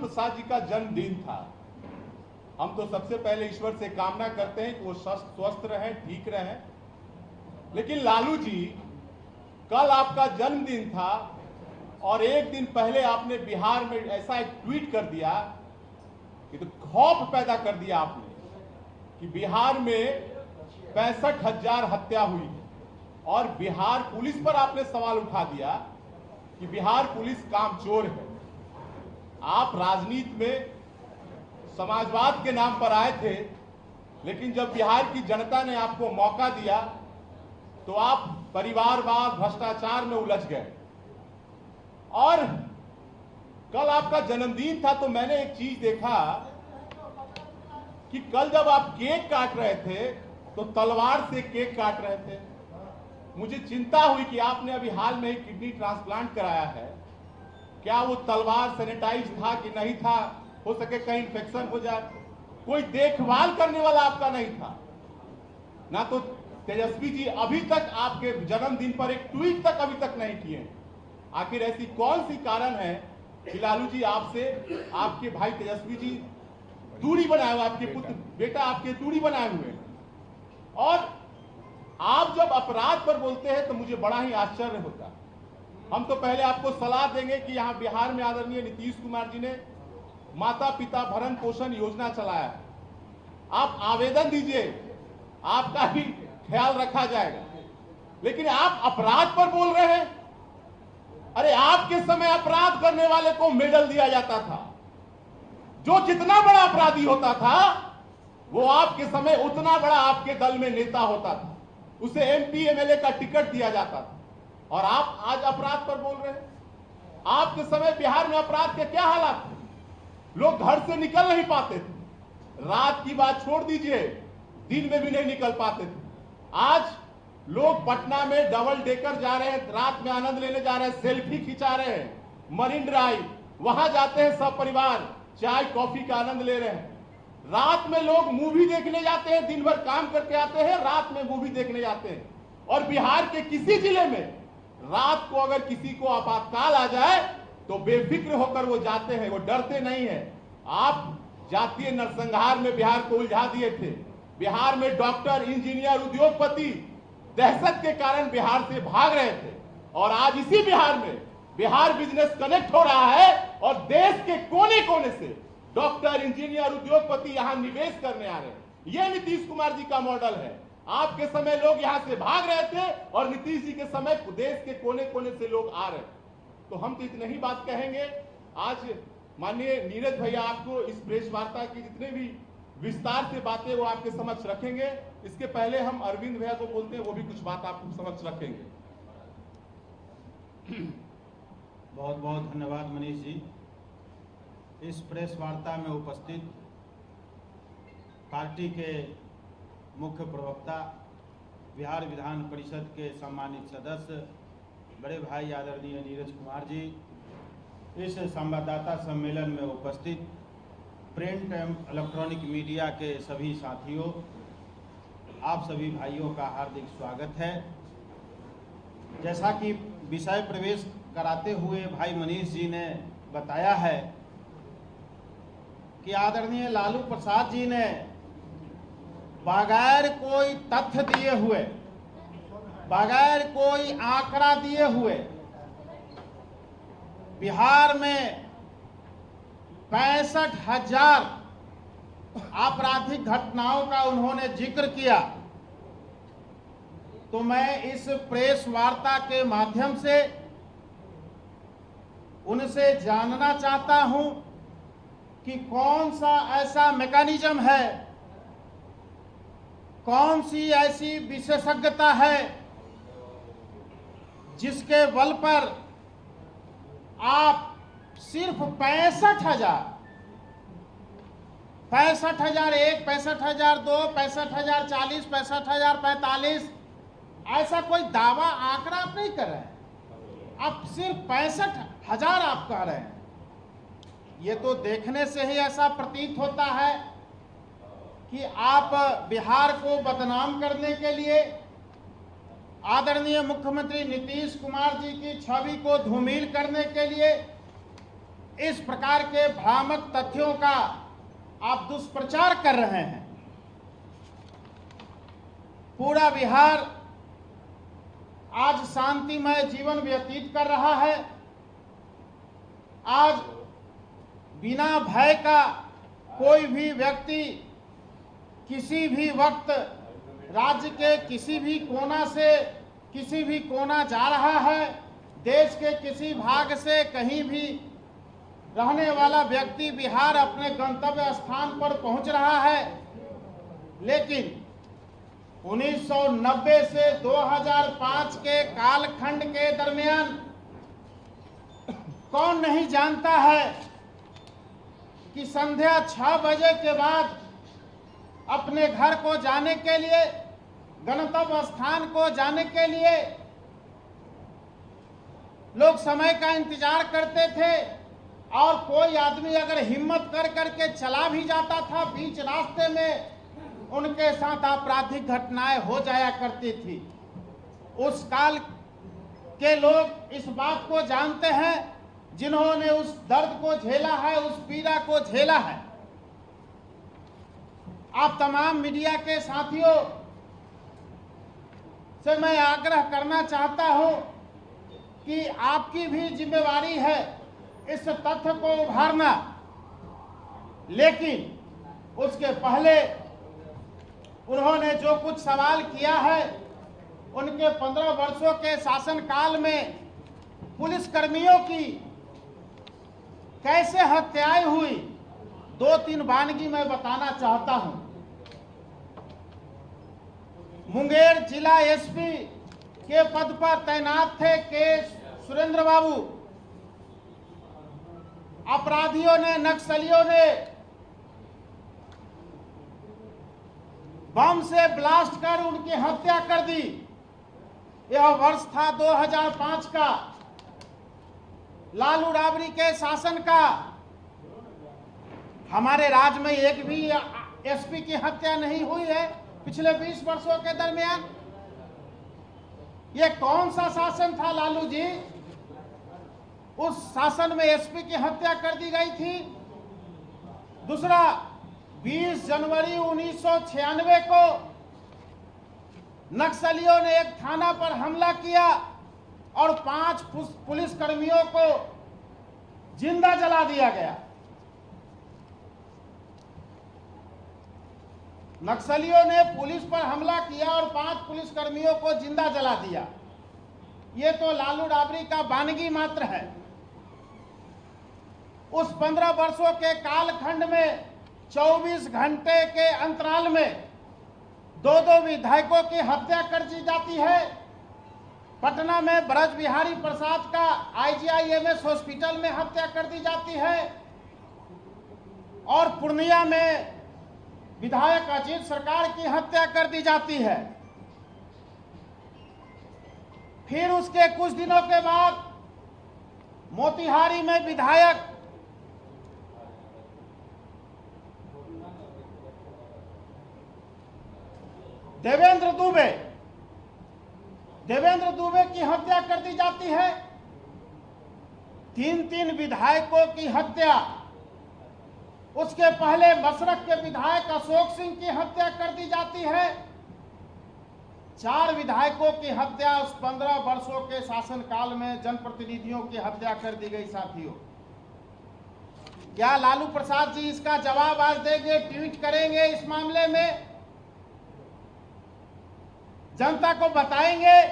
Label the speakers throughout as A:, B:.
A: प्रसाद जी का जन्मदिन था। हम तो सबसे पहले ईश्वर से कामना करते हैं कि वो स्वस्थ रहें, ठीक रहें। लेकिन लालू जी, कल आपका जन्मदिन था और एक दिन पहले आपने बिहार में ऐसा एक ट्वीट कर दिया कि तो खौफ पैदा कर दिया आपने कि बिहार में 65,000 हत्या हुई है और बिहार पुलिस पर आपने सवाल उठा दिया कि बिहार पुलिस कामचोर है। आप राजनीति में समाजवाद के नाम पर आए थे, लेकिन जब बिहार की जनता ने आपको मौका दिया तो आप परिवारवाद, भ्रष्टाचार में उलझ गए। और कल आपका जन्मदिन था तो मैंने एक चीज देखा कि कल जब आप केक काट रहे थे तो तलवार से केक काट रहे थे। मुझे चिंता हुई कि आपने अभी हाल में ही किडनी ट्रांसप्लांट कराया है, क्या वो तलवार सैनिटाइज था कि नहीं था, हो सके कहीं इन्फेक्शन हो जाए। कोई देखभाल करने वाला आपका नहीं था ना। तो तेजस्वी जी अभी तक आपके जन्मदिन पर एक ट्वीट तक अभी तक नहीं किए। आखिर ऐसी कौन सी कारण है कि लालू जी आपसे, आपके भाई तेजस्वी जी दूरी बनाए हुए, आपके पुत्र बेटा आपके दूरी बनाए हुए हैं। और आप जब अपराध पर बोलते हैं तो मुझे बड़ा ही आश्चर्य होता है। हम तो पहले आपको सलाह देंगे कि यहां बिहार में आदरणीय नीतीश कुमार जी ने माता पिता भरण पोषण योजना चलाया है। आप आवेदन दीजिए, आपका भी ख्याल रखा जाएगा। लेकिन आप अपराध पर बोल रहे हैं। अरे आपके समय अपराध करने वाले को मेडल दिया जाता था। जो जितना बड़ा अपराधी होता था वो आपके समय उतना बड़ा आपके दल में नेता होता था, उसे एमपी एमएलए का टिकट दिया जाता था। और आप आज अपराध पर बोल रहे हैं। आपके समय बिहार में अपराध के क्या हालात थे? लोग घर से निकल नहीं पाते थे। रात की बात छोड़ दीजिए, दिन में भी नहीं निकल पाते थे। आज लोग पटना में डबल डेकर जा रहे हैं, रात में आनंद लेने जा रहे हैं, सेल्फी खिंचा रहे हैं, मरीन ड्राइव वहां जाते हैं, सब परिवार चाय कॉफी का आनंद ले रहे हैं। रात में लोग मूवी देखने जाते हैं, दिन भर काम करके आते हैं, रात में मूवी देखने जाते हैं। और बिहार के किसी जिले में रात को अगर किसी को आपातकाल आ जाए तो बेफिक्र होकर वो जाते हैं, वो डरते नहीं है। आप जातीय नरसंहार में बिहार को उलझा दिए थे। बिहार में डॉक्टर, इंजीनियर, उद्योगपति दहशत के कारण बिहार से भाग रहे थे। और आज इसी बिहार में बिहार बिजनेस कनेक्ट हो रहा है और देश के कोने कोने से डॉक्टर, इंजीनियर, उद्योगपति यहां निवेश करने आ रहे हैं। यह नीतीश कुमार जी का मॉडल है। आपके समय लोग यहां से भाग रहे थे और नीतीश जी के समय देश के कोने कोने से लोग आ रहे हैं। तो हम तो इतनी ही बात कहेंगे। आज माननीय नीरज भैया आपको इस प्रेस वार्ता की जितने भी विस्तार से बातें वो आपके समक्ष रखेंगे। इसके पहले हम अरविंद भैया को बोलते हैं, वो भी कुछ बात आपको समक्ष रखेंगे।
B: बहुत बहुत धन्यवाद मनीष जी। इस प्रेस वार्ता में उपस्थित पार्टी के मुख्य प्रवक्ता, बिहार विधान परिषद के सम्मानित सदस्य, बड़े भाई आदरणीय नीरज कुमार जी, इस संवाददाता सम्मेलन में उपस्थित प्रिंट एवं इलेक्ट्रॉनिक मीडिया के सभी साथियों, आप सभी भाइयों का हार्दिक स्वागत है। जैसा कि विषय प्रवेश कराते हुए भाई मनीष जी ने बताया है कि आदरणीय लालू प्रसाद जी ने बगैर कोई तथ्य दिए हुए, बगैर कोई आंकड़ा दिए हुए बिहार में 65,000 आपराधिक घटनाओं का उन्होंने जिक्र किया। तो मैं इस प्रेस वार्ता के माध्यम से उनसे जानना चाहता हूं कि कौन सा ऐसा मैकेनिज्म है, कौन सी ऐसी विशेषज्ञता है जिसके बल पर आप सिर्फ 65,000, 65,001, 65,002, 65,040, 65,045 ऐसा कोई दावा आंकड़ा आप नहीं कर रहे हैं। आप सिर्फ 65,000 आप कह रहे हैं। ये तो देखने से ही ऐसा प्रतीत होता है कि आप बिहार को बदनाम करने के लिए, आदरणीय मुख्यमंत्री नीतीश कुमार जी की छवि को धूमिल करने के लिए इस प्रकार के भ्रामक तथ्यों का आप दुष्प्रचार कर रहे हैं। पूरा बिहार आज शांतिमय जीवन व्यतीत कर रहा है। आज बिना भय का कोई भी व्यक्ति किसी भी वक्त राज्य के किसी भी कोना से किसी भी कोना जा रहा है। देश के किसी भाग से कहीं भी रहने वाला व्यक्ति बिहार अपने गंतव्य स्थान पर पहुंच रहा है। लेकिन 1990 से 2005 के कालखंड के दरमियान कौन नहीं जानता है कि संध्या 6 बजे के बाद अपने घर को जाने के लिए, गंतव्य स्थान को जाने के लिए लोग समय का इंतजार करते थे। और कोई आदमी अगर हिम्मत कर करके चला भी जाता था, बीच रास्ते में उनके साथ आपराधिक घटनाएं हो जाया करती थी। उस काल के लोग इस बात को जानते हैं, जिन्होंने उस दर्द को झेला है, उस पीड़ा को झेला है। आप तमाम मीडिया के साथियों से मैं आग्रह करना चाहता हूं कि आपकी भी जिम्मेवारी है इस तथ्य को उभारना। लेकिन उसके पहले उन्होंने जो कुछ सवाल किया है, उनके 15 वर्षों के शासनकाल में पुलिसकर्मियों की कैसे हत्याएं हुई, 2-3 वानगी मैं बताना चाहता हूं। मुंगेर जिला एसपी के पद पर तैनात थे के सुरेंद्र बाबू। अपराधियों ने, नक्सलियों ने बम से ब्लास्ट कर उनकी हत्या कर दी। यह वर्ष था 2005 का, लालू राबड़ी के शासन का। हमारे राज्य में एक भी एसपी की हत्या नहीं हुई है पिछले 20 वर्षों के दरमियान। यह कौन सा शासन था लालू जी? उस शासन में एसपी की हत्या कर दी गई थी। दूसरा, 20 जनवरी 1996 को नक्सलियों ने एक थाना पर हमला किया और 5 पुलिसकर्मियों को जिंदा जला दिया गया। नक्सलियों ने पुलिस पर हमला किया और 5 पुलिसकर्मियों को जिंदा जला दिया। ये तो लालू राबड़ी का वानगी मात्र है। उस 15 वर्षों के कालखंड में 24 घंटे के अंतराल में 2 विधायकों की हत्या कर दी जाती है। पटना में ब्रज बिहारी प्रसाद का IGIMS हॉस्पिटल में हत्या कर दी जाती है और पूर्णिया में विधायक अजीत सरकार की हत्या कर दी जाती है। फिर उसके कुछ दिनों के बाद मोतिहारी में विधायक देवेंद्र दुबे की हत्या कर दी जाती है। 3 विधायकों की हत्या। उसके पहले मसरख के विधायक अशोक सिंह की हत्या कर दी जाती है। 4 विधायकों की हत्या उस 15 वर्षों के शासनकाल में जनप्रतिनिधियों की हत्या कर दी गई। साथियों, क्या लालू प्रसाद जी इसका जवाब आज देंगे, ट्वीट करेंगे इस मामले में? जनता को बताएंगे?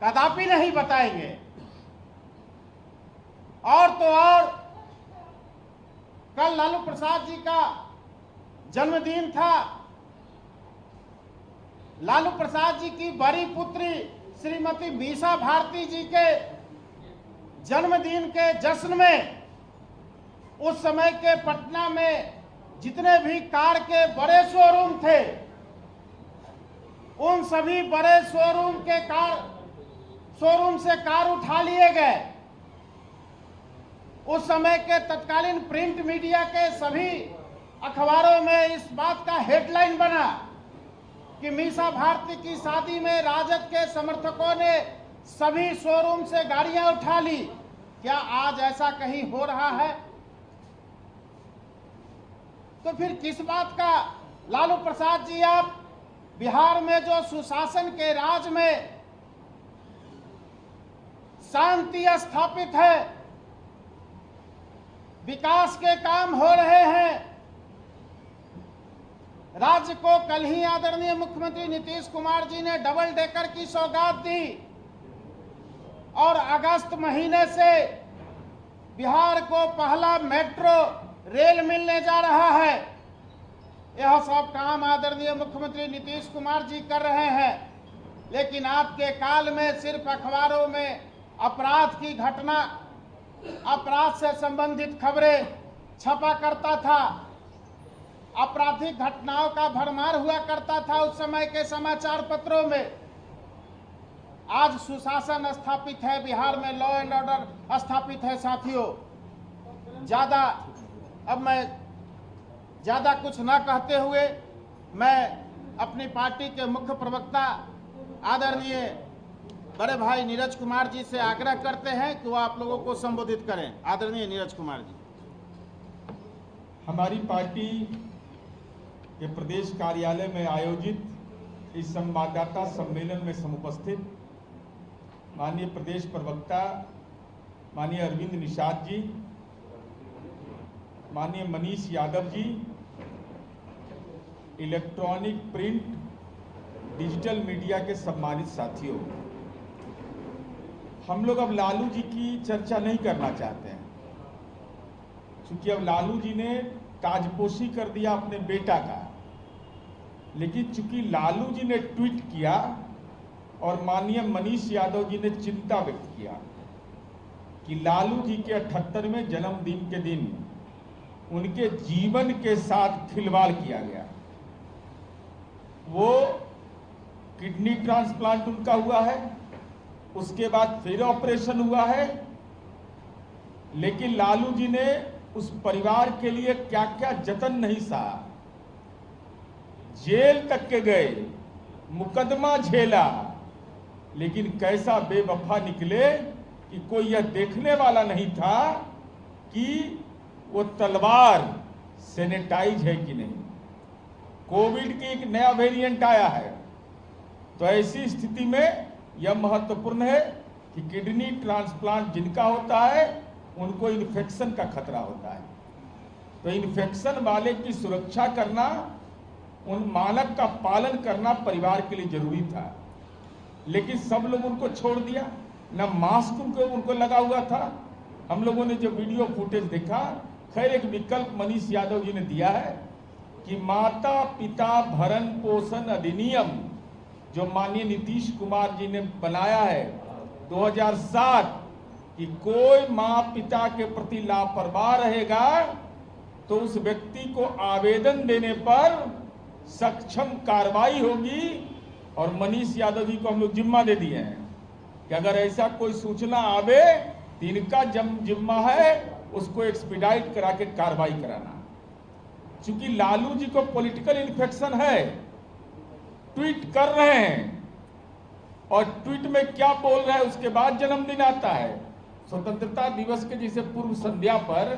B: कदापि नहीं बताएंगे। और तो और, कल लालू प्रसाद जी का जन्मदिन था। लालू प्रसाद जी की बड़ी पुत्री श्रीमती मीसा भारती जी के जन्मदिन के जश्न में उस समय के पटना में जितने भी कार के बड़े शोरूम थे, उन सभी बड़े शोरूम से कार उठा लिए गए। उस समय के तत्कालीन प्रिंट मीडिया के सभी अखबारों में इस बात का हेडलाइन बना कि मीसा भारती की शादी में राजद के समर्थकों ने सभी शोरूम से गाड़ियां उठा ली। क्या आज ऐसा कहीं हो रहा है? तो फिर किस बात का लालू प्रसाद जी आप बिहार में जो सुशासन के राज में शांति स्थापित है, विकास के काम हो रहे हैं, राज्य को कल ही आदरणीय मुख्यमंत्री नीतीश कुमार जी ने डबल डेकर की सौगात दी और अगस्त महीने से बिहार को पहला मेट्रो रेल मिलने जा रहा है। यह सब काम आदरणीय मुख्यमंत्री नीतीश कुमार जी कर रहे हैं, लेकिन आपके काल में सिर्फ अखबारों में अपराध की घटना, अपराध से संबंधित खबरें छपा करता था, आपराधिक घटनाओं का भरमार हुआ करता था उस समय के समाचार पत्रों में। आज सुशासन स्थापित है बिहार में, लॉ एंड ऑर्डर स्थापित है साथियों। अब मैं ज़्यादा कुछ ना कहते हुए मैं अपनी पार्टी के मुख्य प्रवक्ता आदरणीय बड़े भाई नीरज कुमार जी से आग्रह करते हैं कि वो आप लोगों को संबोधित करें। आदरणीय नीरज कुमार जी।
C: हमारी पार्टी के प्रदेश कार्यालय में आयोजित इस संवाददाता सम्मेलन में समुपस्थित माननीय प्रदेश प्रवक्ता माननीय अरविंद निषाद जी, माननीय Manish Yadav ji, electronic, print, digital media के सम्मानित साथियों, हम लोग अब लालू जी की चर्चा नहीं करना चाहते हैं, क्योंकि अब लालू जी ने ताजपोशी कर दिया अपने बेटा का। लेकिन चूंकि लालू जी ने ट्वीट किया और माननीय मनीष यादव जी ने चिंता व्यक्त किया कि लालू जी के 78वें जन्मदिन के दिन उनके जीवन के साथ खिलवाड़ किया गया। वो किडनी ट्रांसप्लांट उनका हुआ है, उसके बाद फिर ऑपरेशन हुआ है, लेकिन लालू जी ने उस परिवार के लिए क्या क्या जतन नहीं सहा, जेल तक के गए, मुकदमा झेला, लेकिन कैसा बेवफा निकले कि कोई यह देखने वाला नहीं था कि वो तलवार सैनिटाइज है कि नहीं। कोविड की एक नया वेरिएंट आया है, तो ऐसी स्थिति में यह महत्वपूर्ण है कि किडनी ट्रांसप्लांट जिनका होता है उनको इन्फेक्शन का खतरा होता है, तो इन्फेक्शन वाले की सुरक्षा करना, उन मानक का पालन करना परिवार के लिए जरूरी था। लेकिन सब लोग उनको छोड़ दिया, न मास्क उनको लगा हुआ था। हम लोगों ने जो वीडियो फुटेज देखा, खैर एक विकल्प मनीष यादव जी ने दिया है कि माता पिता भरण पोषण अधिनियम जो माननीय नीतीश कुमार जी ने बनाया है 2007 कि कोई माँ पिता के प्रति लापरवाह रहेगा तो उस व्यक्ति को आवेदन देने पर सक्षम कार्रवाई होगी। और मनीष यादव जी को हम लोग जिम्मा दे दिए हैं कि अगर ऐसा कोई सूचना आवे तो इनका जिम्मा है उसको एक्सपीडाइट करा के कार्रवाई कराना। चूंकि लालू जी को पॉलिटिकल इन्फेक्शन है, ट्वीट कर रहे हैं और ट्वीट में क्या बोल रहे हैं उसके बाद जन्मदिन आता है। स्वतंत्रता दिवस के जैसे पूर्व संध्या पर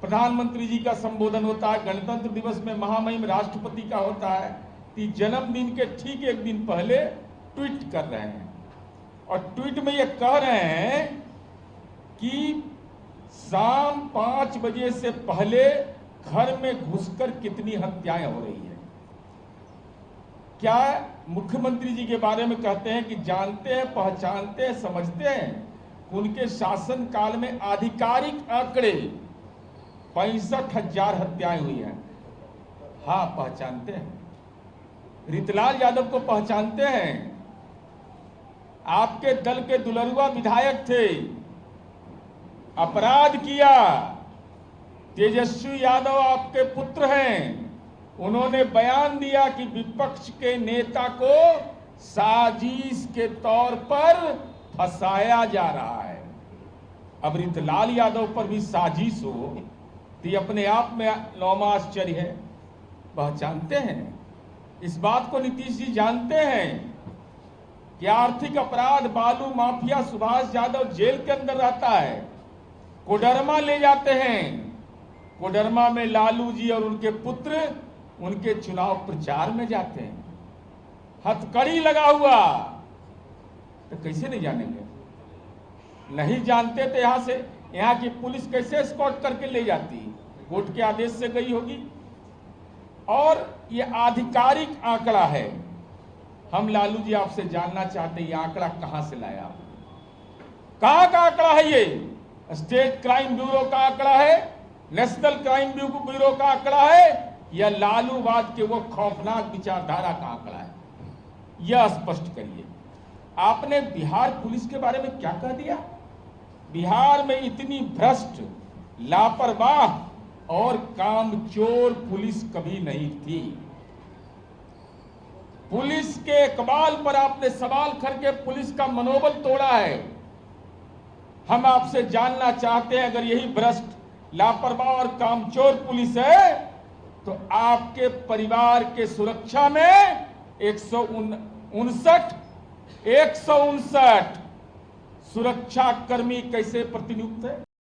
C: प्रधानमंत्री जी का संबोधन होता है, गणतंत्र दिवस में महामहिम राष्ट्रपति का होता है, तो जन्मदिन के ठीक एक दिन पहले ट्वीट कर रहे हैं और ट्वीट में ये कह रहे हैं कि शाम 5 बजे से पहले घर में घुसकर कितनी हत्याएं हो रही है। क्या मुख्यमंत्री जी के बारे में कहते हैं कि जानते हैं, पहचानते हैं, समझते हैं। उनके शासन काल में आधिकारिक आंकड़े 65,000 हत्याएं हुई हैं। हाँ, पहचानते हैं। रितलाल यादव को पहचानते हैं, आपके दल के दुलरुआ विधायक थे, अपराध किया। तेजस्वी यादव आपके पुत्र हैं, उन्होंने बयान दिया कि विपक्ष के नेता को साजिश के तौर पर फंसाया जा रहा है। अब रितलाल यादव पर भी साजिश हो तो ये अपने आप में नौमा आश्चर्य है। पहचानते हैं, इस बात को नीतीश जी जानते हैं कि आर्थिक अपराध बालू माफिया सुभाष यादव जेल के अंदर रहता है, कोडरमा ले जाते हैं। कोडरमा में लालू जी और उनके पुत्र उनके चुनाव प्रचार में जाते हैं, हथकड़ी लगा हुआ, तो कैसे नहीं जानेंगे? नहीं जानते तो यहाँ की पुलिस कैसे एस्कॉर्ट करके ले जाती? कोर्ट के आदेश से गई होगी। और ये आधिकारिक आंकड़ा है। हम लालू जी आपसे जानना चाहते हैं, ये आंकड़ा कहां से लाया? कहां का आंकड़ा है ये? स्टेट क्राइम ब्यूरो का आंकड़ा है, नेशनल क्राइम ब्यूरो का आंकड़ा है, या लालूवाद के वो खौफनाक विचारधारा का आंकड़ा है? यह स्पष्ट करिए। आपने बिहार पुलिस के बारे में क्या कह दिया? बिहार में इतनी भ्रष्ट, लापरवाह और कामचोर पुलिस कभी नहीं थी। पुलिस के इकबाल पर आपने सवाल करके पुलिस का मनोबल तोड़ा है। हम आपसे जानना चाहते हैं, अगर यही भ्रष्ट, लापरवाह और कामचोर पुलिस है, तो आपके परिवार के सुरक्षा में 159 सुरक्षा कर्मी कैसे प्रतिनियुक्त है?